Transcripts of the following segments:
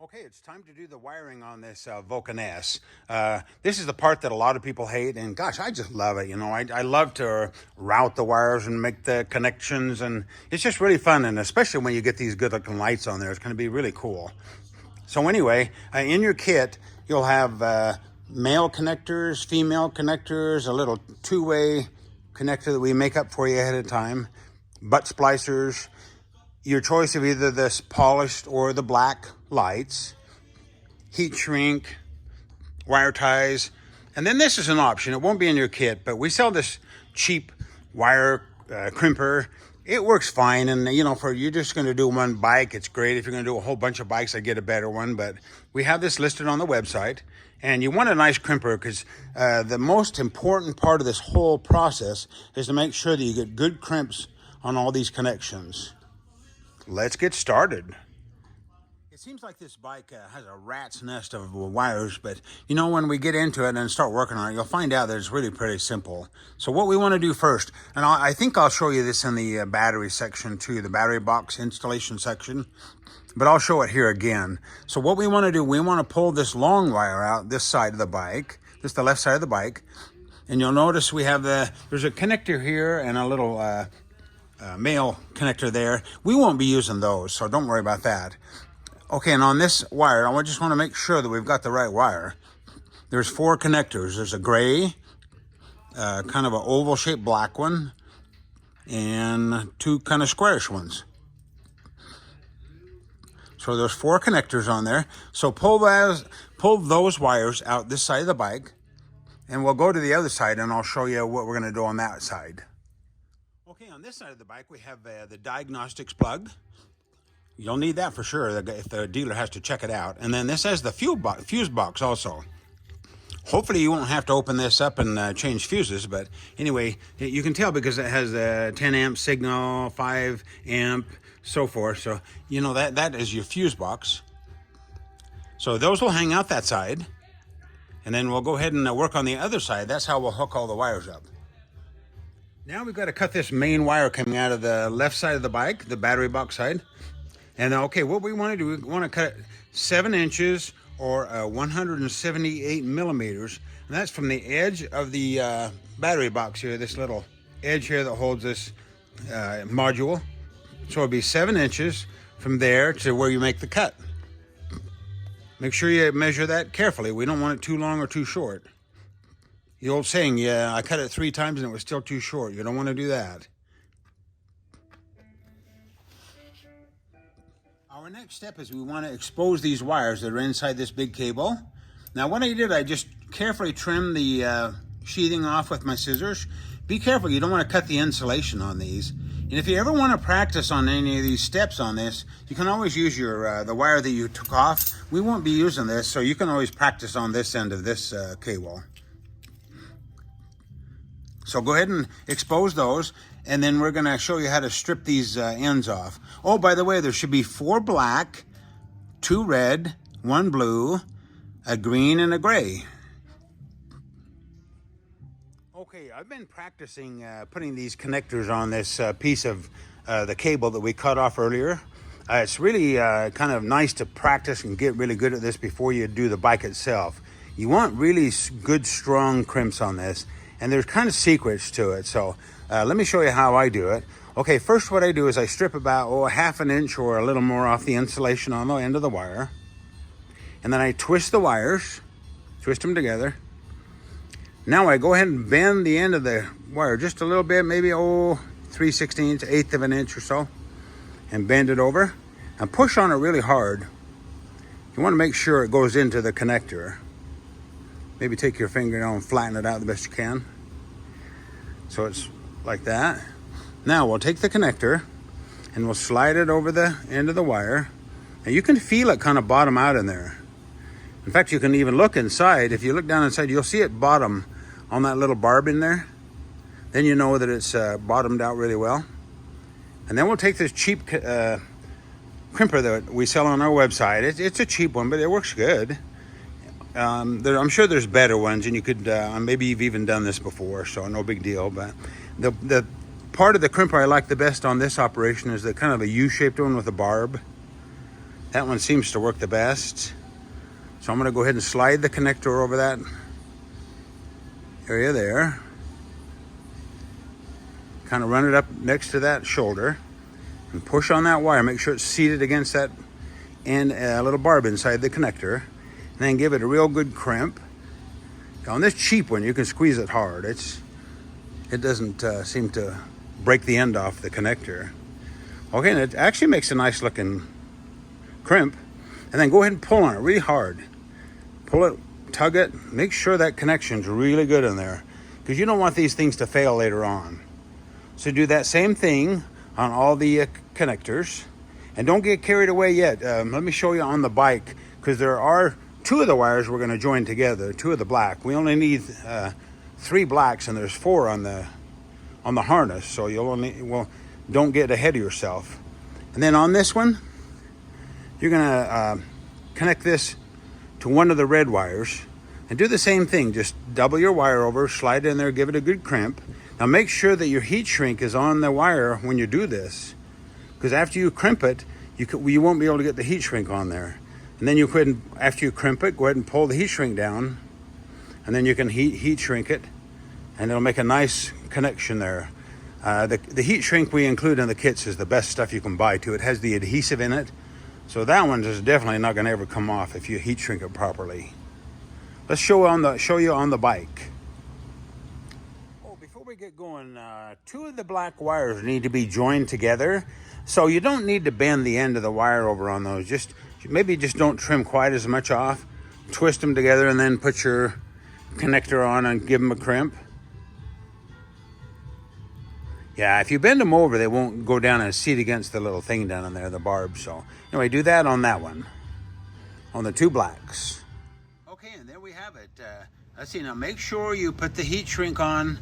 Okay, it's time to do the wiring on this Vulcan S. This is the part that a lot of people hate, and gosh, I just love it. You know, I love to route the wires and make the connections, and it's just really fun, and especially when you get these good-looking lights on there, it's going to be really cool. So anyway, in your kit, you'll have male connectors, female connectors, a little two-way connector that we make up for you ahead of time, butt splicers, your choice of either this polished or the black lights, heat shrink, wire ties, and then this is an option. It won't be in your kit, but we sell this cheap wire crimper. It works fine, and you know, for you're just going to do one bike, it's great. If you're going to do a whole bunch of bikes, I get a better one, but we have this listed on the website. And you want a nice crimper because the most important part of this whole process is to make sure that you get good crimps on all these connections. Let's get started. It seems like this bike has a rat's nest of wires, but you know, when we get into it and start working on it, you'll find out that it's really pretty simple. So what we want to do first, and I think I'll show you this in the battery section too, the battery box installation section, but I'll show it here again. So what we want to do, we want to pull this long wire out this side of the bike, this the left side of the bike, and you'll notice we have there's a connector here and a little male connector there. We won't be using those, so don't worry about that. Okay, and on this wire, I just want to make sure that we've got the right wire. There's 4 connectors. There's a gray, kind of an oval-shaped black one, and 2 kind of squarish ones. So there's 4 connectors on there. So pull those wires out this side of the bike, and we'll go to the other side, and I'll show you what we're going to do on that side. Okay, on this side of the bike, we have the diagnostics plug. You'll need that for sure if the dealer has to check it out. And then this has the fuse box also. Hopefully you won't have to open this up and change fuses, but anyway, you can tell because it has a 10 amp signal, 5 amp, so forth. So, you know, that is your fuse box. So those will hang out that side. And then we'll go ahead and work on the other side. That's how we'll hook all the wires up. Now we've got to cut this main wire coming out of the left side of the bike, the battery box side. And okay, what we want to do, we want to cut it 7 inches or 178 millimeters. And that's from the edge of the battery box here, this little edge here that holds this module. So it'll be 7 inches from there to where you make the cut. Make sure you measure that carefully. We don't want it too long or too short. The old saying, yeah, I cut it 3 times and it was still too short. You don't want to do that. Our next step is we want to expose these wires that are inside this big cable. Now what I did, I just carefully trimmed the sheathing off with my scissors. Be careful, you don't want to cut the insulation on these. And if you ever want to practice on any of these steps on this, you can always use your the wire that you took off. We won't be using this, so you can always practice on this end of this cable. So go ahead and expose those, and then we're going to show you how to strip these ends off. Oh, by the way, there should be 4 black, 2 red, 1 blue, a green, and a gray. Okay, I've been practicing putting these connectors on this piece of the cable that we cut off earlier. It's really kind of nice to practice and get really good at this before you do the bike itself. You want really good, strong crimps on this. And there's kind of secrets to it. So let me show you how I do it. Okay, first what I do is I strip about a half an inch or a little more off the insulation on the end of the wire. And then I twist the wires, twist them together. Now I go ahead and bend the end of the wire just a little bit, maybe 3/16, 1/8 of an inch or so. And bend it over and push on it really hard. You want to make sure it goes into the connector. Maybe take your fingernail and flatten it out the best you can. So it's like that. Now we'll take the connector and we'll slide it over the end of the wire. And you can feel it kind of bottom out in there. In fact, you can even look inside. If you look down inside, you'll see it bottom on that little barb in there. Then you know that it's bottomed out really well. And then we'll take this cheap crimper that we sell on our website. It's a cheap one, but it works good. I'm sure there's better ones, and you could maybe you've even done this before, so no big deal. But the part of the crimper I like the best on this operation is the kind of a U-shaped one with a barb. That one seems to work the best. So I'm going to go ahead and slide the connector over that area there. Kind of run it up next to that shoulder and push on that wire. Make sure it's seated against that end, little barb inside the connector. And then give it a real good crimp. Now, on this cheap one, you can squeeze it hard. It doesn't seem to break the end off the connector. Okay, and it actually makes a nice looking crimp. And then go ahead and pull on it really hard. Pull it, tug it, make sure that connection's really good in there, because you don't want these things to fail later on. So do that same thing on all the connectors. And don't get carried away yet. Let me show you on the bike, because there are 2 of the wires we're going to join together, 2 of the black. We only need 3 blacks, and there's 4 on the harness, so don't get ahead of yourself. And then on this one, you're going to connect this to one of the red wires and do the same thing. Just double your wire over, slide it in there, give it a good crimp. Now make sure that your heat shrink is on the wire when you do this, because after you crimp it, you won't be able to get the heat shrink on there. And then after you crimp it, go ahead and pull the heat shrink down, and then you can heat shrink it, and it'll make a nice connection there. The heat shrink we include in the kits is the best stuff you can buy too. It has the adhesive in it, so that one is definitely not going to ever come off if you heat shrink it properly. Let's show you on the bike. Oh, before we get going, 2 of the black wires need to be joined together, so you don't need to bend the end of the wire over on those. Maybe just don't trim quite as much off. Twist them together and then put your connector on and give them a crimp. Yeah, if you bend them over, they won't go down and seat against the little thing down in there, the barb. So anyway, do that on that one, on the 2 blacks. Okay, and there we have it. Let's see, now make sure you put the heat shrink on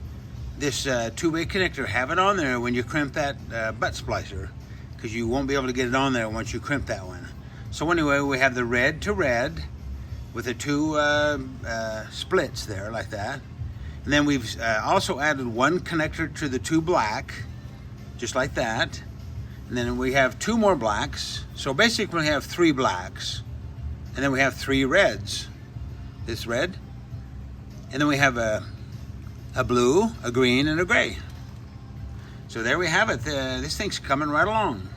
this 2-way connector. Have it on there when you crimp that butt splicer, because you won't be able to get it on there once you crimp that one. So anyway, we have the red to red with the 2 splits there like that. And then we've also added 1 connector to the 2 black, just like that. And then we have 2 more blacks. So basically we have 3 blacks. And then we have 3 reds. This red. And then we have a blue, a green, and a gray. So there we have it. This thing's coming right along.